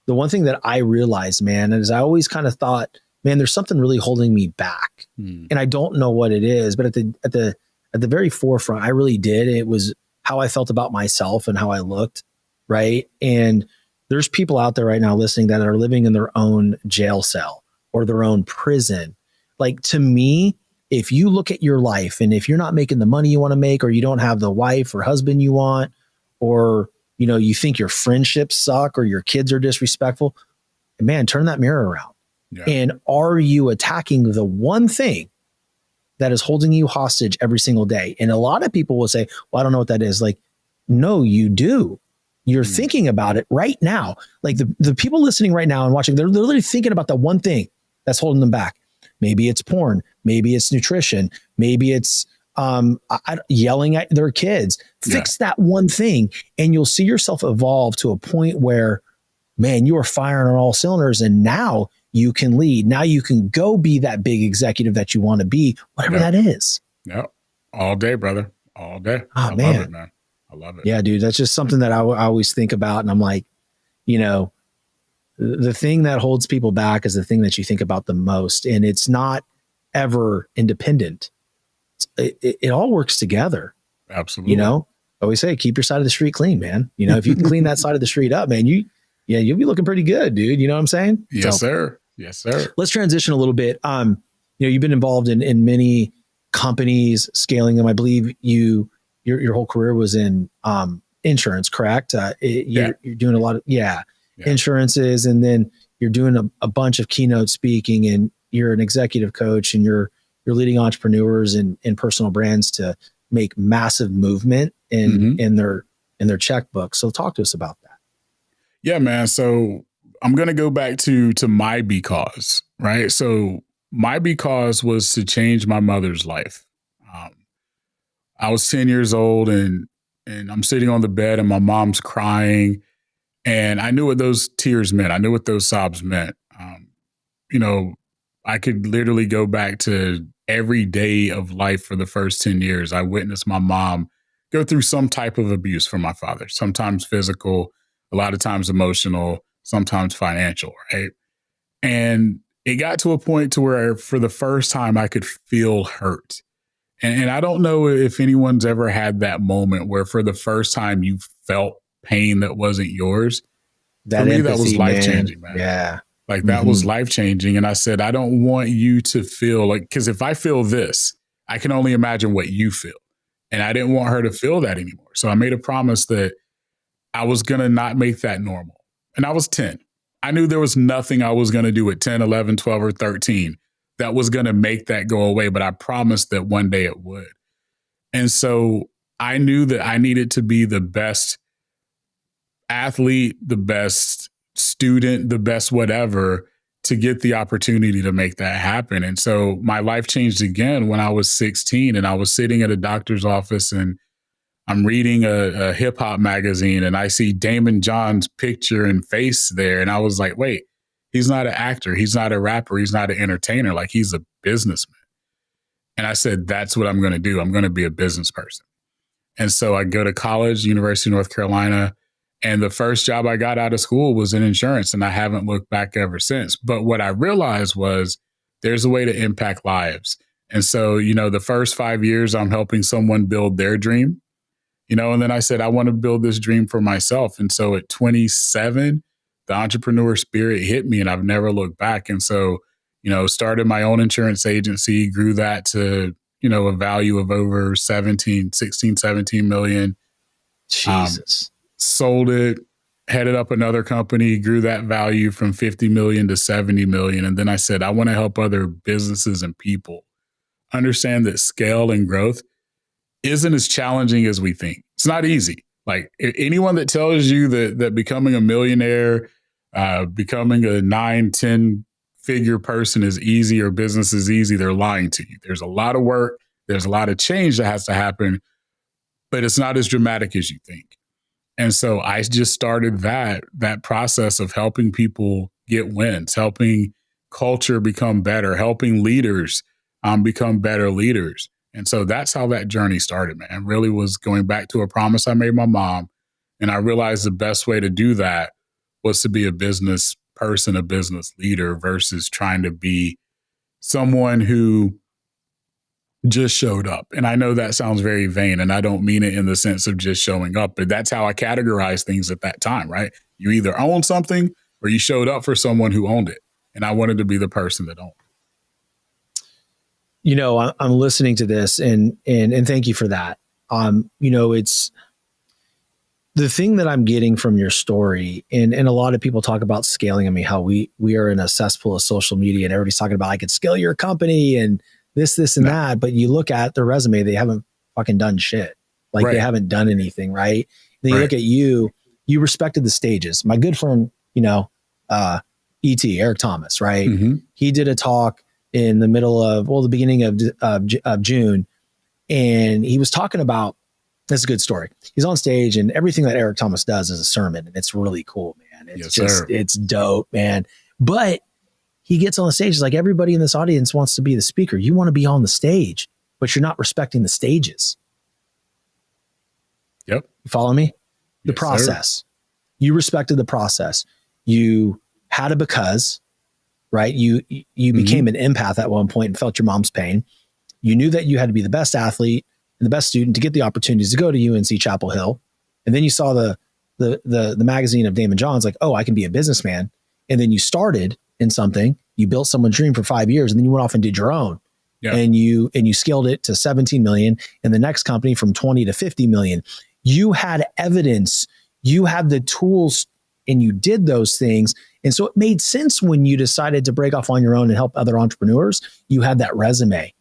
the one thing that I realized, man, is I always kind of thought, man, there's something really holding me back. And I don't know what it is, but at the very forefront, I really did. It was how I felt about myself and how I looked. Right. And there's people out there right now listening that are living in their own jail cell or their own prison. Like, to me, if you look at your life and if you're not making the money you want to make, or you don't have the wife or husband you want, or, you know, you think your friendships suck or your kids are disrespectful, man, turn that mirror around. Yeah. And are you attacking the one thing that is holding you hostage every single day? And a lot of people will say, well, I don't know what that is. Like, no, you do. You're thinking about it right now. Like the people listening right now and watching, they're literally thinking about the one thing that's holding them back. Maybe it's porn. Maybe it's nutrition. Maybe it's yelling at their kids. Fix that one thing, and you'll see yourself evolve to a point where, man, you are firing on all cylinders, and now you can lead. Now you can go be that big executive that you want to be, whatever that is. Yeah. All day, brother. All day. Oh, I man. love it, man. I love it. Yeah, dude. That's just something that I always think about. And I'm like, you know, the thing that holds people back is the thing that you think about the most. And it's not ever independent. It all works together. Absolutely. You know, I always say, keep your side of the street clean, man. You know, if you can clean that side of the street up, man, you'll be looking pretty good, dude. You know what I'm saying? Yes, sir. Yes, sir. Let's transition a little bit. You know, you've been involved in many companies, scaling them. I believe your whole career was in insurance, correct? You're doing a lot of insurances, and then you're doing a bunch of keynote speaking, and you're an executive coach, and you're leading entrepreneurs and personal brands to make massive movement in their checkbook. So talk to us about that. Yeah, man. So I'm going to go back to my because, right? So my because was to change my mother's life. I was 10 years old, and I'm sitting on the bed, and my mom's crying, and I knew what those tears meant. I knew what those sobs meant. You know, I could literally go back to every day of life for the first 10 years. I witnessed my mom go through some type of abuse from my father, sometimes physical, a lot of times emotional, sometimes financial, right? And it got to a point to where for the first time I could feel hurt. And I don't know if anyone's ever had that moment where for the first time you felt pain that wasn't yours. For me, that was life-changing, man. Yeah. Like that was life-changing. And I said, I don't want you to feel like, because if I feel this, I can only imagine what you feel. And I didn't want her to feel that anymore. So I made a promise that I was going to not make that normal. And I was 10. I knew there was nothing I was going to do at 10, 11, 12, or 13 that was going to make that go away. But I promised that one day it would. And so I knew that I needed to be the best athlete, the best student, the best whatever, to get the opportunity to make that happen. And so my life changed again when I was 16, and I was sitting at a doctor's office, and I'm reading a hip hop magazine, and I see Damon John's picture and face there. And I was like, wait, he's not an actor. He's not a rapper. He's not an entertainer. Like, he's a businessman. And I said, that's what I'm going to do. I'm going to be a business person. And so I go to college, University of North Carolina. And the first job I got out of school was in insurance, and I haven't looked back ever since. But what I realized was there's a way to impact lives. And so, you know, the first 5 years I'm helping someone build their dream, you know, and then I said, I want to build this dream for myself. And so at 27, the entrepreneur spirit hit me, and I've never looked back. And so, you know, started my own insurance agency, grew that to, you know, a value of over 16, 17 million. Jesus. Sold it, headed up another company, grew that value from 50 million to 70 million. And then I said, I want to help other businesses and people understand that scale and growth isn't as challenging as we think. It's not easy. Like, anyone that tells you that becoming a millionaire, becoming a 9-10 figure person is easy or business is easy, they're lying to you. There's a lot of work. There's a lot of change that has to happen, but it's not as dramatic as you think. And so I just started that process of helping people get wins, helping culture become better, helping leaders become better leaders. And so that's how that journey started, man. It really was going back to a promise I made my mom. And I realized the best way to do that was to be a business person, a business leader versus trying to be someone who just showed up. And I know that sounds very vain, and I don't mean it in the sense of just showing up, but that's how I categorized things at that time, right? You either own something or you showed up for someone who owned it. And I wanted to be the person that owned it. You know, I'm listening to this and thank you for that. You know, it's the thing that I'm getting from your story, and a lot of people talk about scaling. I mean, how we are in a cesspool of social media and everybody's talking about I could scale your company and this and that. But you look at their resume, they haven't fucking done shit. Like they haven't done anything, right? Then you look at you respected the stages. My good friend, you know, E.T., Eric Thomas, right? He did a talk in the middle of, the beginning of June. And he was talking about, that's a good story. He's on stage and everything that Eric Thomas does is a sermon. And it's really cool, man. It's it's dope, man. But he gets on the stage. It's like everybody in this audience wants to be the speaker. You want to be on the stage, but you're not respecting the stages. Yep. You follow me? The process. You respected the process. You had a because, right? You became an empath at one point and felt your mom's pain. You knew that you had to be the best athlete and the best student to get the opportunities to go to UNC Chapel Hill. And then you saw the magazine of Damon Johns, like, oh, I can be a businessman. And then you started in something, you built someone's dream for 5 years, and then you went off and did your own. Yeah. And you scaled it to 17 million and the next company from 20 to 50 million. You had evidence, you had the tools, and you did those things. And so it made sense when you decided to break off on your own and help other entrepreneurs. You had that resume.